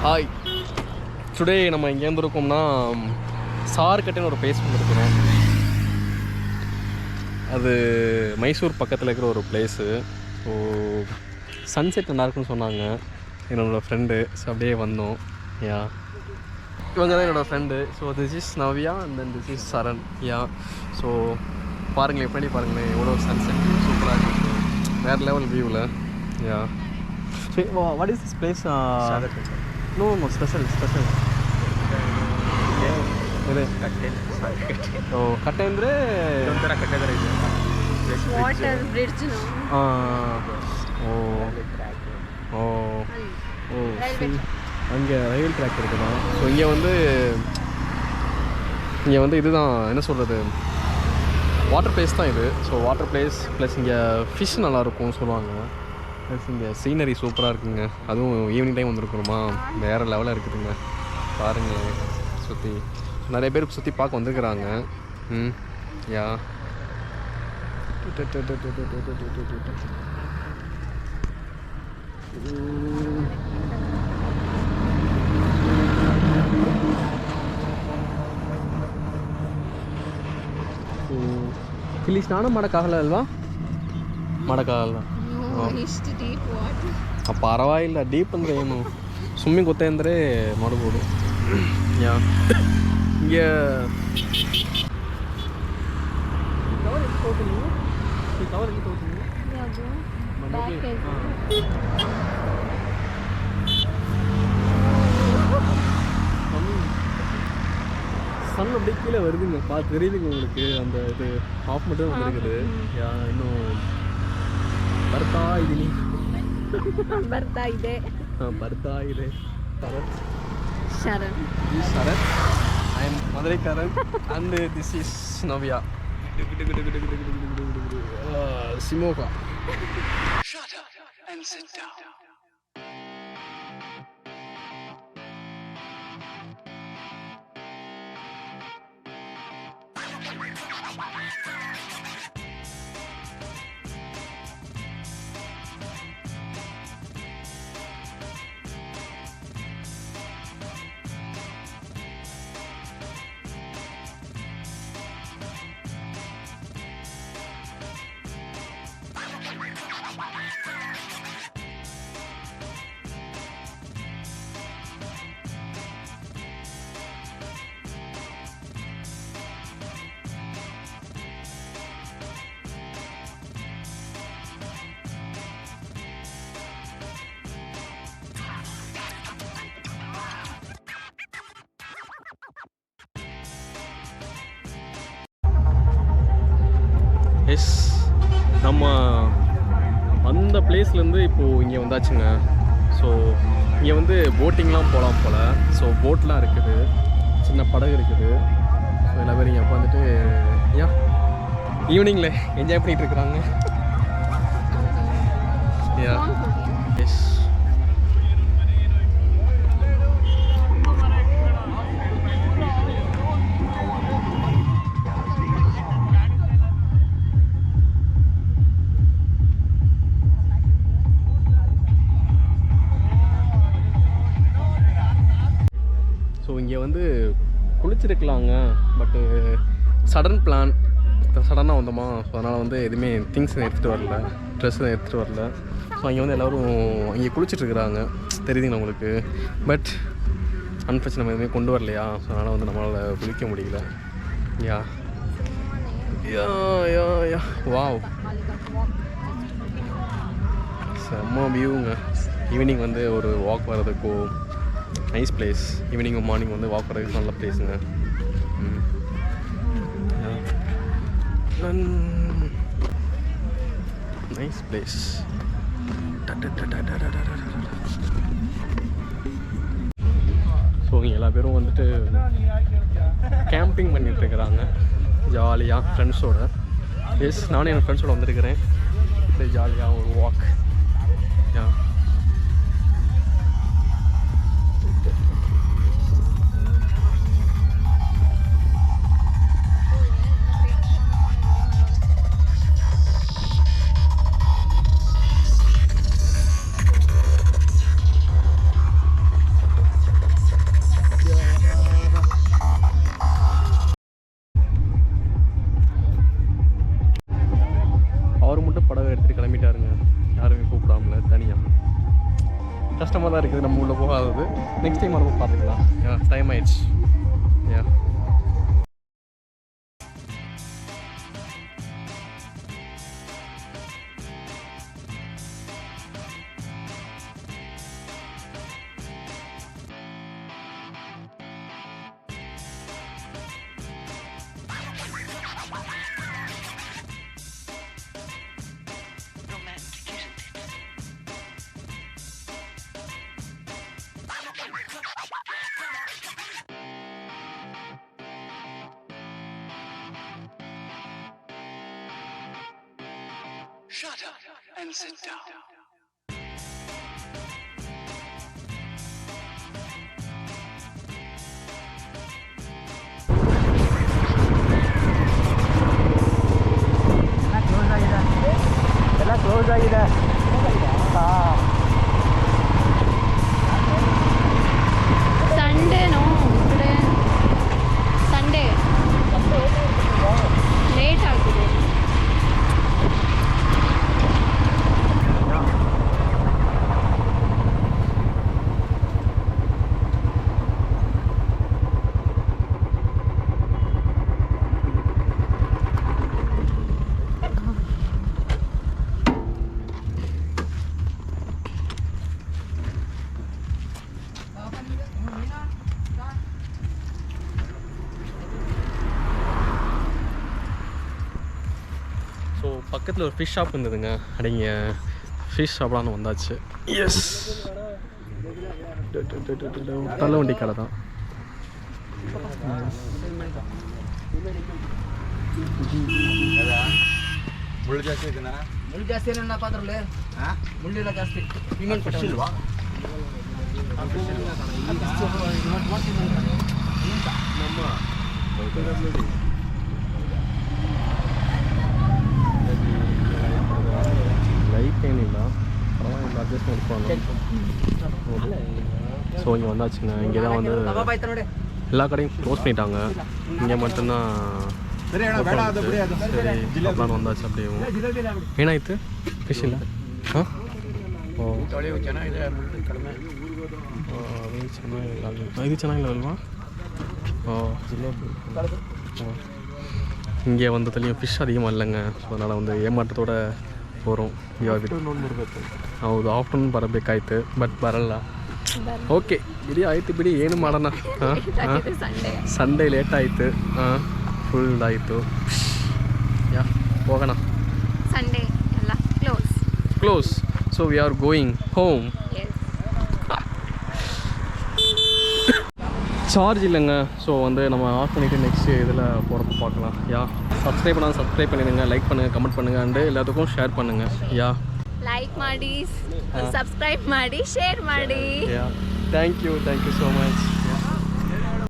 Hi, today நம்ம எங்கே இருந்திருக்கோம்னா சார்கட்டைன்னு ஒரு பிளேஸ் வந்துருக்கிறோம். அது மைசூர் பக்கத்தில் இருக்கிற ஒரு பிளேஸு. ஸோ சன்செட் நல்லா இருக்குன்னு சொன்னாங்க என்னோடய ஃப்ரெண்டு. ஸோ அப்படியே வந்தோம். யா, இவங்க தான் என்னோடய friend. So this is Navya and then this is Charan. Yeah, so பாருங்களேன், எப்படி பாருங்களேன், எவ்வளோ சன்செட் சூப்பராக இருக்குது, வேறு லெவல் வியூவில். Yeah, so what is this place? No, special. ಇದೆ ಕಟ್ಟೆ. ಓ, ಕಟ್ಟೆ ಅಂದರೆ ಒಂಥರ ಕಟ್ಟೆ ಥರ ಇದೆ. Water bridge. அங்கே ரயில் ட்ராக் இருக்குதா. ஸோ இங்கே வந்து இதுதான் என்ன சொல்கிறது, வாட்டர் பிளேஸ் தான் இது. ஸோ வாட்டர் பிளேஸ் ப்ளஸ் இங்கே ஃபிஷ் நல்லாயிருக்கும் சொல்லுவாங்க. ப்ளஸ் இங்கே சீனரி சூப்பராக இருக்குங்க. அதுவும் ஈவினிங் டைம் வந்துருக்கணுமா, வேறு லெவலாக இருக்குதுங்க. பாருங்களேன், சுற்றி நிறைய பேர் சுற்றி பார்க்க வந்துருக்குறாங்க. யா, ಇಲ್ಲಿ ಸ್ನಾನ ಮಾಡೋಕ್ಕಾಗಲ್ಲ ಅಲ್ವಾ? ಮಾಡೋಕ್ಕಾಗಲ್ಲ. ಪರವಾಗಿಲ್ಲ, ಡೀಪ್ ಅಂದರೆ ಏನು, ಸ್ವಿಮ್ಮಿಂಗ್ ಗೊತ್ತೇ ಅಂದರೆ ಮಾಡ್ಬೋದು. ಯಾ, ಹಿಂಗೆ சன் அப்படியே கீழே வருதுங்க, பார்த்து தெரியுதுங்க உங்களுக்கு. அந்த இது ஆஃப் மட்டும் வந்துருக்குது. யா, இன்னும் ಬರ್ತಾ ಇದ್ದೀನಿ. ಬರ್ತಾ ಇದೆ. Sharan, I am Maduraikaran and this is Navya. Simoka. Shut up and sit down. Yes, நம்ம அந்த பிளேஸ்லேருந்து இப்போது இங்கே வந்தாச்சுங்க. ஸோ இங்கே போட்டிங்லாம் போகலாம் போல். ஸோ போட்லாம் இருக்குது, சின்ன படகு இருக்குது. ஸோ எல்லா பேரும் இங்கே உட்காந்துட்டு ஈவினிங்கில் என்ஜாய் பண்ணிகிட்டு இருக்கிறாங்க. யா, எஸ். ஸோ இங்கே குளிச்சிருக்கலாங்க, பட்டு சடன் பிளான், சடனாக வந்தோமா. ஸோ அதனால் எதுவுமே திங்ஸ் எடுத்துகிட்டு வரல, ட்ரெஸ் எடுத்துகிட்டு வரல. ஸோ இங்கே எல்லோரும் இங்கே குளிச்சிட்ருக்குறாங்க, தெரியுதுங்களா உங்களுக்கு. பட் அன்ஃபார்ச்சுனேட் நம்ம எதுவுமே கொண்டு வரலையா. ஸோ அதனால் நம்மளால் குளிக்க முடியல. யா யா யா யா வாவ், செம்ம வியூங்க. ஈவினிங் ஒரு walk வர்றதுக்கோ nice place. Evening morning walk பண்ணுறதுக்கு நல்ல பிளேஸுங்க. Nice place. ஸோ இங்கே எல்லா பேரும் கேம்பிங் பண்ணிகிட்ருக்குறாங்க ஜாலியாக ஃப்ரெண்ட்ஸோட. எஸ், நானும் என் ஃப்ரெண்ட்ஸோடு வந்திருக்கிறேன். ஜாலியாக ஒரு வாக். யா, இது நம்ம உள்ளே போகாதது. நெக்ஸ்ட் டைம் நம்ம பார்த்துக்கலாம். டைம் ஆயிடுச்சு. Shut up and sit down. ಎಲ್ಲ ಕ್ಲೋಸ್ ಆಗಿದೆ. ಸಂಡೇನೋ ಟುಡೇ ಸಂಡೇ ಲೇಟ್ ಆಗ್ತಿದೆ. ஸோ பக்கத்தில் ஒரு ஃபிஷ் ஷாப் இருந்ததுங்க. அடங்க ஃபிஷ் ஷாப்லாம் வந்தாச்சு. எஸ், தள்ளுவண்டி கடை தான். ಮುಳ್ಳು ಜಾಸ್ತಿ ಇದೆನಾ? ಮುಳ್ಳು ಜಾಸ್ತಿ ಏನನ್ನ ಪಾತ್ರಲ್ಲೇ? ಮುಳ್ಳಿಲ್ಲ ಜಾಸ್ತಿ. ಪೇಮೆಂಟ್ ಕೊಟ್ಟಿಲ್ವಾ? ಲೈಟ್ ಏನಿಲ್ಲ, ಪರವಾಗಿಲ್ಲ, ಅಡ್ಜಸ್ಟ್ ಮಾಡ್ಕೊಂಡು. ஸோ இங்கே வந்தாச்சுங்க. இங்கே தான் வந்து எல்லா கடையும் க்ளோஸ் பண்ணிட்டாங்க. இங்கே மட்டும்தான் ಸರಿ வந்தாச்சு. அப்படியே ಏನಾಯ್ತು? ಫಿಶ್ ಇಲ್ಲ. ಹಾಂ, ಚೆನ್ನಾಗಿದೆ, ಕಡಿಮೆ. ಅದು ಚೆನ್ನಾಗಿಲ್ಲ. ಇದು ಚೆನ್ನಾಗಿಲ್ಲವಲ್ವಾ? ಜಿಲೇಬಿ. இங்கே வந்ததுலேயும் ஃபிஷ் அதிகமாக இல்லைங்க. ஸோ அதனால் வந்து ಏಮಾಟத்தோடு போகிறோம். ನೋಡ್ಬಿಡ್ಬೇಕು. ಹೌದು, ಆಫ್ಟರ್ನೂನ್ ಬರಬೇಕಾಯ್ತು, ಬಟ್ ಬರಲ್ಲ. ಓಕೆ ಬಿಡಿ, ಆಯ್ತು ಬಿಡಿ, ಏನು ಮಾಡೋಣ. ಸಂಡೇ ಲೇಟ್ ಆಯಿತು. ಫುಲ್ ಆಯಿತು. ಹೋಗೋಣ. ಸಂಡೇ ಎಲ್ಲ close. So we are going home. Charge இல்லைங்க. ஸோ வந்து நம்ம ஆஃப் பண்ணிவிட்டு நெக்ஸ்ட்டு இதில் போகிறப்ப பார்க்கலாம். சப்ஸ்கிரைப் பண்ணால் சப்ஸ்கிரைப் பண்ணிடுங்க, லைக் பண்ணுங்கள், கமெண்ட் பண்ணுங்கள், அண்டு எல்லாத்துக்கும் ஷேர் பண்ணுங்கள். ಲೈಕ್ ಮಾಡಿ, ಸಬ್ಸ್ಕ್ರೈಬ್ ಮಾಡಿ, ಶೇರ್ ಮಾಡಿ. Thank you so much.